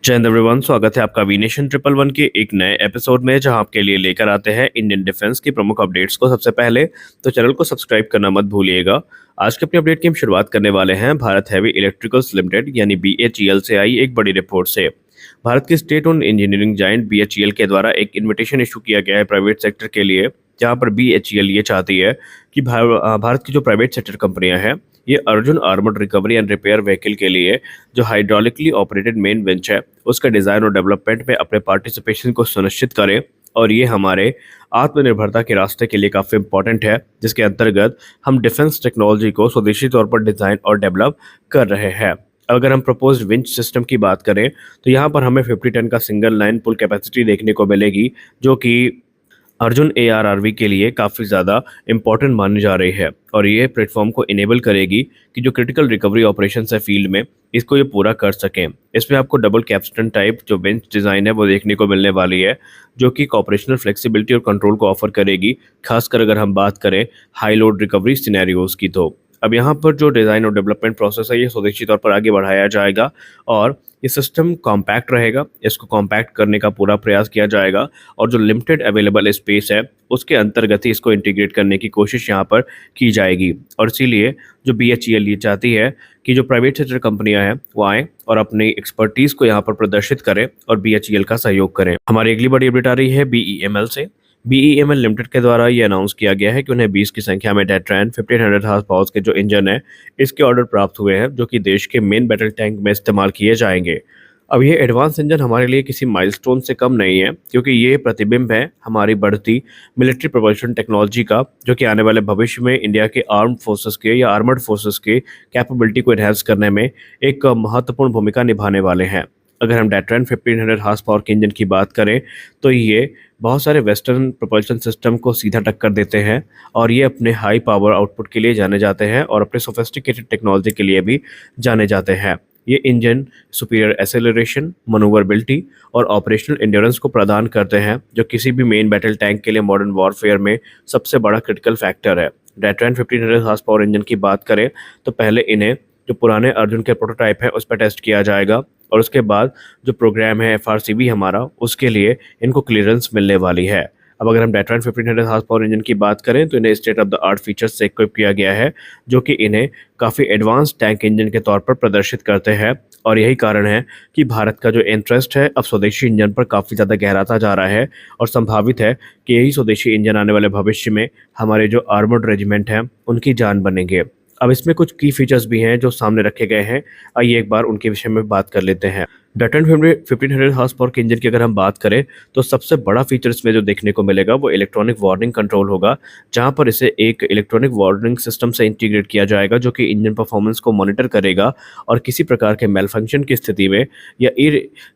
जय हिंद एवरीवन, स्वागत है आपका वीनेशन 111 के एक नए एपिसोड में, जहां आपके लिए लेकर आते हैं इंडियन डिफेंस की प्रमुख अपडेट्स को। सबसे पहले तो चैनल को सब्सक्राइब करना मत भूलिएगा। आज के अपनी अपडेट की हम शुरुआत करने वाले हैं भारत हैवी इलेक्ट्रिकल्स लिमिटेड यानी BHEL से आई एक बड़ी रिपोर्ट से। भारत की state own engineering giant BHEL के द्वारा एक इन्विटेशन इशू किया गया है प्राइवेट सेक्टर के लिए, जहां पर BHEL ये चाहती है कि भारत की जो प्राइवेट सेक्टर कंपनियां हैं ये Arjun armoured recovery and repair vehicle के लिए जो हाइड्रोलिकली ऑपरेटेड मेन विंच है उसका डिज़ाइन और डेवलपमेंट में अपने पार्टिसिपेशन को सुनिश्चित करें। और ये हमारे आत्मनिर्भरता के रास्ते के लिए काफ़ी इंपॉर्टेंट है, जिसके अंतर्गत हम डिफेंस टेक्नोलॉजी को स्वदेशी तौर पर डिज़ाइन और डेवलप कर रहे हैं। अगर हम प्रपोज्ड विंच सिस्टम की बात करें तो यहाँ पर हमें 50 टन का सिंगल लाइन पुल कैपेसिटी देखने को मिलेगी, जो कि अर्जुन ARRV के लिए काफ़ी ज़्यादा इम्पॉर्टेंट मानी जा रही है। और ये प्लेटफॉर्म को इनेबल करेगी कि जो क्रिटिकल रिकवरी ऑपरेशन है फील्ड में, इसको ये पूरा कर सकें। इसमें आपको डबल कैप्स्टन टाइप जो बेंच डिज़ाइन है वो देखने को मिलने वाली है, जो कि ऑपरेशनल फ्लेक्सिबिलिटी और कंट्रोल को ऑफर करेगी, खासकर अगर हम बात करें हाई लोड रिकवरी सिनेरियोज की। तो अब यहाँ पर जो डिज़ाइन और डेवलपमेंट प्रोसेस है ये स्वदेशी तौर पर आगे बढ़ाया जाएगा और ये सिस्टम कॉम्पैक्ट रहेगा। इसको कॉम्पैक्ट करने का पूरा प्रयास किया जाएगा और जो लिमिटेड अवेलेबल स्पेस है उसके अंतर्गत ही इसको इंटीग्रेट करने की कोशिश यहाँ पर की जाएगी। और इसीलिए जो BHEL ये चाहती है कि जो प्राइवेट सेक्टर कंपनियां हैं वो आएँ और अपनी एक्सपर्टीज़ को यहाँ पर प्रदर्शित करें और BHEL का सहयोग करें। हमारी अगली बड़ी अपडेट आ रही है BEML से। BEML लिमिटेड के द्वारा ये अनाउंस किया गया है कि उन्हें 20 की संख्या में डेट्रैन 1500 हॉर्स पावर के जो इंजन है इसके ऑर्डर प्राप्त हुए हैं, जो कि देश के मेन बैटल टैंक में इस्तेमाल किए जाएंगे। अब ये एडवांस इंजन हमारे लिए किसी माइलस्टोन से कम नहीं है, क्योंकि ये प्रतिबिंब है हमारी बढ़ती मिलिट्री प्रोपल्शन टेक्नोलॉजी का, जो कि आने वाले भविष्य में इंडिया के आर्म्ड फोर्सेस के या आर्मर्ड फोर्सेस के कैपेबिलिटी को एनहांस करने में एक महत्वपूर्ण भूमिका निभाने वाले हैं। अगर हम डेट्रैन 1500 हॉर्स पावर के इंजन की बात करें तो ये बहुत सारे वेस्टर्न प्रोपल्शन सिस्टम को सीधा टक्कर देते हैं और ये अपने हाई पावर आउटपुट के लिए जाने जाते हैं और अपने सोफिस्टिकेटेड टेक्नोलॉजी के लिए भी जाने जाते हैं। ये इंजन सुपीरियर एक्सेलरेशन, मनूवरबिलिटी और ऑपरेशनल इंड्योरेंस को प्रदान करते हैं, जो किसी भी मेन बैटल टैंक के लिए मॉडर्न वॉरफेयर में सबसे बड़ा क्रिटिकल फैक्टर है। डेट्रैन 1500 हॉर्स पावर इंजन की बात करें तो पहले इन्हें जो पुराने अर्जुन के प्रोटोटाइप है उस पर टेस्ट किया जाएगा और उसके बाद जो प्रोग्राम है FRCB हमारा, उसके लिए इनको क्लियरेंस मिलने वाली है। अब अगर हम डेट्रैन 1500 हॉर्स पावर इंजन की बात करें तो इन्हें state of the art features से इक्विप किया गया है, जो कि इन्हें काफ़ी एडवांस टैंक इंजन के तौर पर प्रदर्शित करते हैं। और यही कारण है कि भारत का जो इंटरेस्ट है अब स्वदेशी इंजन पर काफ़ी ज़्यादा गहराता जा रहा है और संभावित है कि यही स्वदेशी इंजन आने वाले भविष्य में हमारे जो आर्मर्ड रेजिमेंट हैं उनकी जान बनेंगे। अब इसमें कुछ की फीचर्स भी हैं जो सामने रखे गए हैं, आइए एक बार उनके विषय में बात कर लेते हैं। डेट्रैन 1500 हॉर्स पावर के इंजन की अगर हम बात करें तो सबसे बड़ा फीचर्स में जो देखने को मिलेगा वो इलेक्ट्रॉनिक वार्निंग कंट्रोल होगा, जहां पर इसे एक इलेक्ट्रॉनिक वार्निंग सिस्टम से इंटीग्रेट किया जाएगा, जो कि इंजन परफॉर्मेंस को मॉनिटर करेगा और किसी प्रकार के मेल फंक्शन की स्थिति में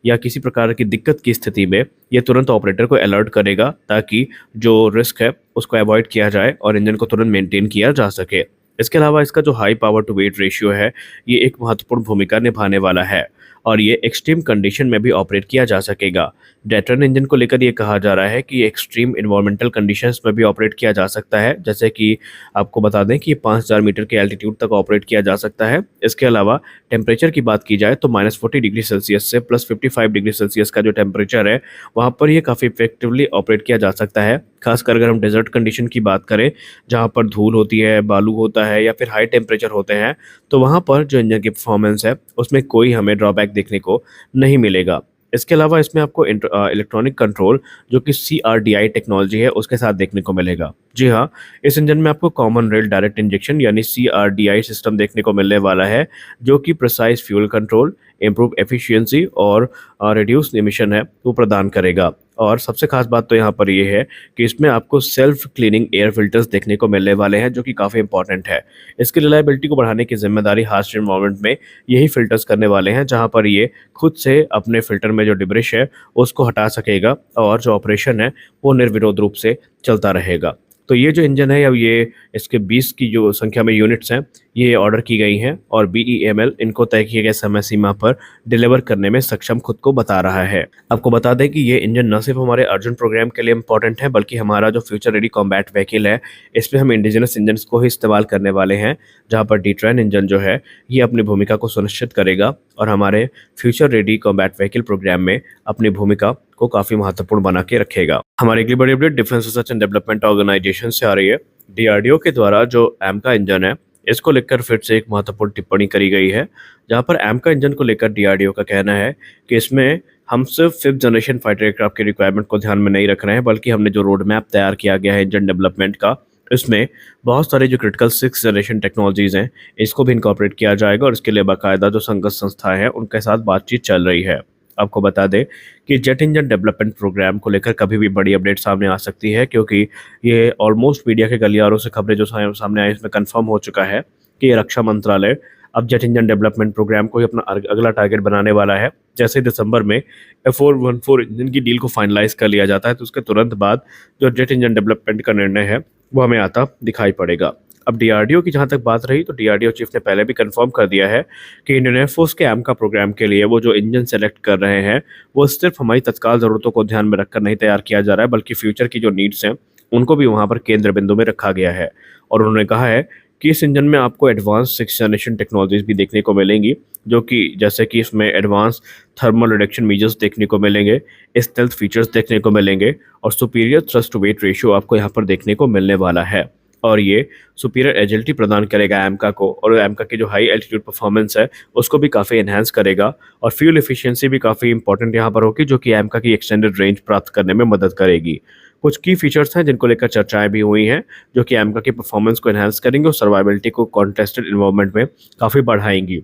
या किसी प्रकार की दिक्कत की स्थिति में ये तुरंत ऑपरेटर को अलर्ट करेगा, ताकि जो रिस्क है उसको अवॉइड किया जाए और इंजन को तुरंत मेंटेन किया जा सके। इसके अलावा इसका जो high power to weight ratio है ये एक महत्वपूर्ण भूमिका निभाने वाला है और ये एक्सट्रीम कंडीशन में भी ऑपरेट किया जा सकेगा। डेट्रैन इंजन को लेकर ये कहा जा रहा है कि ये एक्सट्रीम इन्वायरमेंटल कंडीशंस में भी ऑपरेट किया जा सकता है, जैसे कि आपको बता दें कि 5000 मीटर के एल्टीट्यूड तक ऑपरेट किया जा सकता है। इसके अलावा टेम्परेचर की बात की जाए तो -40 डिग्री सेल्सियस से +55 डिग्री सेल्सियस का जो टेम्परेचर है वहाँ पर ये काफ़ी इफेक्टिवली ऑपरेट किया जा सकता है। खासकर अगर हम डेजर्ट कंडीशन की बात करें, जहाँ पर धूल होती है, बालू होता है या फिर हाई टेम्परेचर होते हैं, तो वहाँ पर जो इंजन की परफॉर्मेंस है उसमें कोई हमें ड्रॉबैक देखने को नहीं मिलेगा। इसके अलावा इसमें आपको इलेक्ट्रॉनिक कंट्रोल जो कि CRDI टेक्नोलॉजी है उसके साथ देखने को मिलेगा। जी हाँ, इस इंजन में आपको कॉमन रेल डायरेक्ट इंजेक्शन यानी CRDI सिस्टम देखने को मिलने वाला है, जो कि precise fuel control, improve efficiency और रिड्यूस एमिशन है वो प्रदान करेगा। और सबसे खास बात तो यहाँ पर ये है कि इसमें आपको सेल्फ क्लीनिंग एयर फिल्टर्स देखने को मिलने वाले हैं, जो कि काफ़ी इंपॉर्टेंट है। इसकी रिलायबिलिटी को बढ़ाने की जिम्मेदारी हार्श एनवायरनमेंट में यही फिल्टर्स करने वाले हैं, जहाँ पर ये खुद से अपने फिल्टर में जो डिब्रिश है उसको हटा सकेगा और जो ऑपरेशन है वो निर्विरोध रूप से चलता रहेगा। तो ये जो इंजन है, अब ये इसके 20 की जो संख्या में यूनिट्स हैं ये ऑर्डर की गई हैं और BEML इनको तय किए गए समय सीमा पर डिलीवर करने में सक्षम खुद को बता रहा है। आपको बता दें कि ये इंजन न सिर्फ हमारे अर्जुन प्रोग्राम के लिए इंपॉर्टेंट है, बल्कि हमारा जो फ्यूचर रेडी कॉम्बैट व्हीकल है इसमें हम इंडिजिनस इंजन को ही इस्तेमाल करने वाले हैं, जहाँ पर डेट्रैन इंजन जो है ये अपनी भूमिका को सुनिश्चित करेगा और हमारे future ready combat vehicle programme में अपनी भूमिका को काफ़ी महत्वपूर्ण बना के रखेगा। हमारी अगली बड़ी update defence research and development organisation से आ रही है। डीआरडीओ के द्वारा जो एमका इंजन है, इसको लेकर फिर से एक महत्वपूर्ण टिप्पणी करी गई है, जहां पर एमका इंजन को लेकर डीआरडीओ का कहना है कि इसमें हम सिर्फ 5th जनरेशन फाइटर एयरक्राफ्ट की रिक्वायरमेंट को ध्यान में नहीं रख रहे हैं, बल्कि हमने जो रोड मैप तैयार किया गया है इंजन डेवलपमेंट का, इसमें बहुत सारे जो क्रिटिकल 6th जनरेशन टेक्नोलॉजीज़ हैं, इसको भी इनकॉर्पोरेट किया जाएगा और इसके लिए बाकायदा जो संगत संस्थाएं हैं, उनके साथ बातचीत चल रही है। आपको बता दें कि जेट इंजन डेवलपमेंट प्रोग्राम को लेकर कभी भी बड़ी अपडेट सामने आ सकती है, क्योंकि ये ऑलमोस्ट मीडिया के गलियारों से खबरें जो सामने आई, इसमें कंफर्म हो चुका है कि रक्षा मंत्रालय अब जेट इंजन डेवलपमेंट प्रोग्राम को ही अपना अगला टारगेट बनाने वाला है। जैसे दिसंबर में F414 इंजन की डील को फाइनलाइज कर लिया जाता है, तो उसके तुरंत बाद जो जेट इंजन डेवलपमेंट का निर्णय है वो हमें आता दिखाई पड़ेगा। अब डीआरडीओ की जहां तक बात रही, तो डीआरडीओ चीफ ने पहले भी कंफर्म कर दिया है कि इंडियन एयरफोर्स के एमका प्रोग्राम के लिए वो जो इंजन सेलेक्ट कर रहे हैं, वो सिर्फ हमारी तत्काल ज़रूरतों को ध्यान में रखकर नहीं तैयार किया जा रहा है, बल्कि फ्यूचर की जो नीड्स हैं उनको भी वहाँ पर केंद्र बिंदु में रखा गया है। और उन्होंने कहा है कि इस इंजन में आपको एडवांस 6th जनरेशन टेक्नोलॉजीज भी देखने को मिलेंगी, जो कि जैसे कि इसमें एडवांस थर्मल रिडक्शन मेजर्स देखने को मिलेंगे, स्टेल्थ फीचर्स देखने को मिलेंगे और superior thrust to weight ratio आपको यहाँ पर देखने को मिलने वाला है। और ये सुपीरियर एजिलिटी प्रदान करेगा एमका को, और एमका की जो हाई एल्टीट्यूड परफॉर्मेंस है उसको भी काफ़ी एनहांस करेगा। और फ्यूल एफिशिएंसी भी काफ़ी इंपॉर्टेंट यहाँ पर होगी, जो कि एमका की एक्सटेंडेड रेंज प्राप्त करने में मदद करेगी। कुछ की फीचर्स हैं जिनको लेकर चर्चाएं भी हुई हैं, जो कि एमका की परफॉर्मेंस को एनहांस करेंगे और सर्वाइबिलिटी को कॉन्टेस्टेड इन्वायरमेंट में काफ़ी बढ़ाएंगी।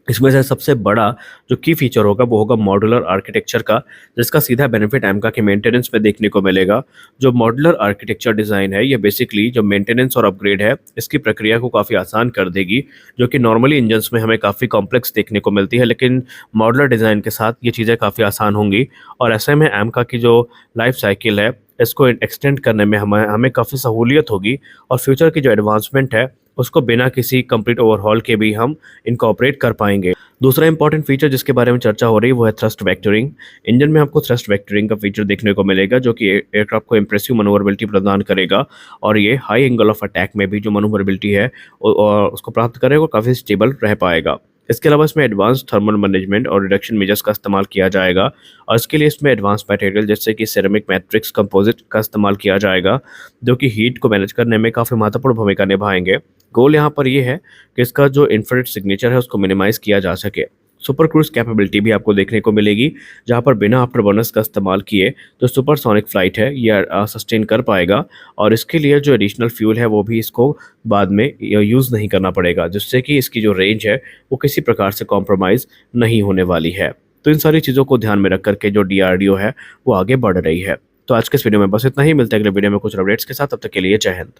इसमें से सबसे बड़ा जो की फीचर होगा वो होगा मॉड्यूलर आर्किटेक्चर का, जिसका सीधा बेनिफिट एमका के मेंटेनेंस में देखने को मिलेगा। जो मॉड्यूलर आर्किटेक्चर डिज़ाइन है, ये बेसिकली जो मेंटेनेंस और अपग्रेड है, इसकी प्रक्रिया को काफ़ी आसान कर देगी, जो कि नॉर्मली इंजन्स में हमें काफ़ी कॉम्प्लेक्स देखने को मिलती है, लेकिन मॉड्यूलर डिज़ाइन के साथ ये चीज़ें काफ़ी आसान होंगी। और ऐसे में एमका की जो लाइफ साइकिल है, इसको एक्सटेंड करने में हमें काफ़ी सहूलियत होगी और फ्यूचर की जो एडवांसमेंट है उसको बिना किसी कंप्लीट ओवरहॉल के भी हम इनकॉर्पोरेट कर पाएंगे। दूसरा इंपॉर्टेंट फीचर जिसके बारे में चर्चा हो रही है वो है थ्रस्ट वेक्टरिंग। इंजन में आपको थ्रस्ट वेक्टरिंग का फीचर देखने को मिलेगा, जो कि एयरक्राफ्ट को इंप्रेसिव मनोवरेबिलिटी प्रदान करेगा और ये हाई एंगल ऑफ अटैक में भी जो मनोवरेबिलिटी है और उसको प्राप्त करेगा और काफ़ी स्टेबल रह पाएगा। इसके अलावा इसमें एडवांस थर्मल मैनेजमेंट और रिडक्शन मेजर्स का इस्तेमाल किया जाएगा और इसके लिए इसमें एडवांस मटेरियल जैसे कि सेरेमिक मैट्रिक्स कंपोजिट का इस्तेमाल किया जाएगा, जो कि हीट को मैनेज करने में काफ़ी महत्वपूर्ण भूमिका निभाएंगे। गोल यहाँ पर ये है कि इसका जो इंफ्रारेड सिग्नेचर है उसको मिनिमाइज किया जा सके। सुपर क्रूज कैपेबिलिटी भी आपको देखने को मिलेगी, जहाँ पर बिना आफ्टर बर्नर्स का इस्तेमाल किए जो सुपरसोनिक फ्लाइट है ये सस्टेन कर पाएगा और इसके लिए जो एडिशनल फ्यूल है वो भी इसको बाद में यूज़ नहीं करना पड़ेगा, जिससे कि इसकी जो रेंज है वो किसी प्रकार से कॉम्प्रोमाइज़ नहीं होने वाली है। तो इन सारी चीज़ों को ध्यान में रख करके जो डीआरडीओ है वो आगे बढ़ रही है। तो आज के इस वीडियो में बस इतना ही, मिलते हैं अगले वीडियो में कुछ अपडेट्स के साथ। तब तक के लिए जय हिंद।